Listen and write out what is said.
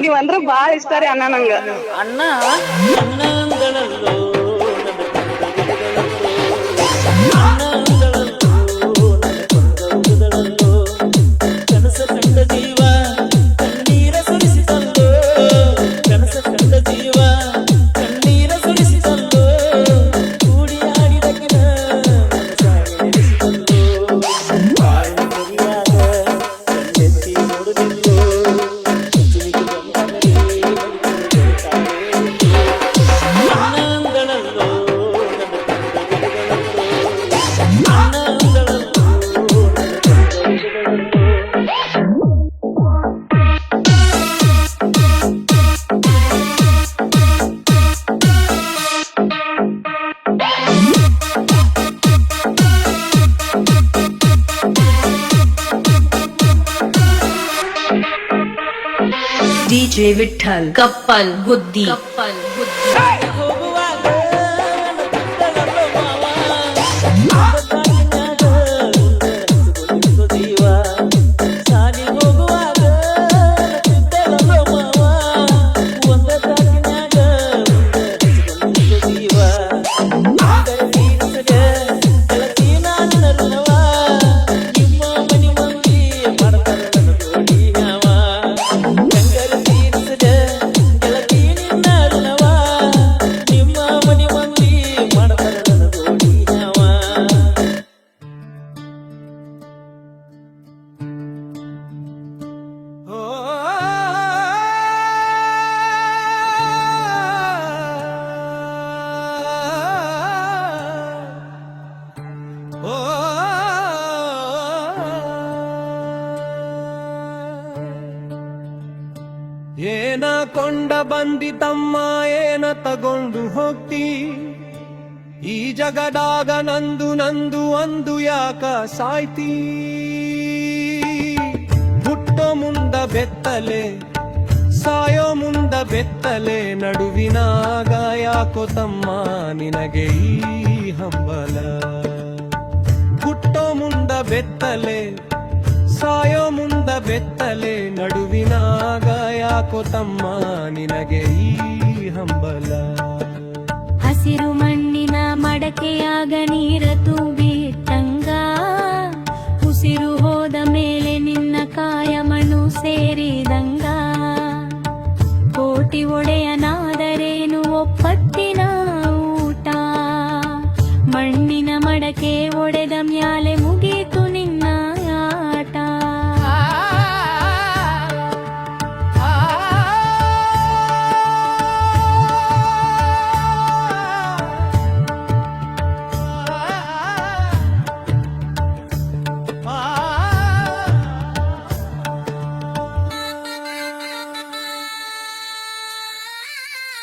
ನೀವಂದ್ರ ಬಾಳ ಇಷ್ಟ ರೀ ಅಣ್ಣ ನಂಗ. ಅಣ್ಣ ಅಣ್ಣಂಗಳಲ್ಲೋ ಕನಸ ಕಂಡ ಜೀವ ಕಣ್ಣೀರ ಸುರಿಸಿತಲ್ಲೋ ಕನಸ ಕಂಡ ಜೀವ ಕಣ್ಣೀರ ಸುರಿಸಿತಲ್ಲೋ ಕೂಡಿ ಆಡಿದಕ್ಕಿನ ಸಾಗಿರಿಸಿತಲ್ಲೋ ಬಾಳ ಸರಿಯಾದ ಕಣ್ಣೆತ್ತಿ ನೋಡುದಿಲ್ಲೋ ಚಿಲಿಗೆ ಬಂದರೆ ಅಣ್ಣಂಗಳಲ್ಲೋ DJ ವಿಠಲ್ ಕಪ್ಪಲ್ ಗುದ್ದಿ ಹೋಗುವಾಗ ಜೀವ ಸಾಲಿ ಹೋಗುವಾಗ ಮಾವ ಒಂದ ತಾಕಿನ್ಯಾಗ ಜೀವ ಗೆಳತಿ ನನ್ನ ಋಣವ ನಿಮ್ಮ ಮನಿ ಮಂದಿ ಮಾಡ್ತಾರ ನನ್ನ ಜೋಡಿ ಯಾವ ಗಂಗರ ತೀರಿಸದ ಗೆಳತಿ ನಿನ್ನ ಋಣವ ನಿಮ್ಮ ಮನಿ ಮಂದಿ ಮಾಡ್ತಾರ ನನ್ನ ಜೋಡಿ ಯಾವ ಏನ ಕೊಂಡ ಬಂದಿತಮ್ಮ ಏನ ತಗೊಂಡು ಹೋಗ್ತಿ ಈ ಜಗದಾಗ ನಂದು ನಂದು ಅಂದು ಯಾಕ ಸಾಯ್ತಿ ಹುಟ್ಟೋ ಮುಂದ ಬೆತ್ತಲೆ ಸಾಯೋ ಮುಂದ ಬೆತ್ತಲೆ ನಡುವಿನಾಗ ಯಾಕೋ ತಮ್ಮ ನಿನಗೆ ಈ ಹಂಬಲ ಹುಟ್ಟೋ ಮುಂದ ಬೆತ್ತಲೆ ಸಾಯೋ ಮುಂದ ಬೆತ್ತಲೆ ನಡುವಿನಾಗ ಯಾಕೋ ತಮ್ಮ ನಿನಗೆ ಈ ಹಂಬಲ ಹಸಿರು ಮಣ್ಣಿನ ಮಡಕೆಯಾಗ ನೀರ ತುಂಬಿಟ್ಟಂಗ ಉಸಿರು ಹೋದ ಮೇಲೆ ನಿನ್ನ ಕಾಯ ಮಣ್ಣು ಸೇರಿದಂಗ ಕೋಟಿ ಒಡೆಯನ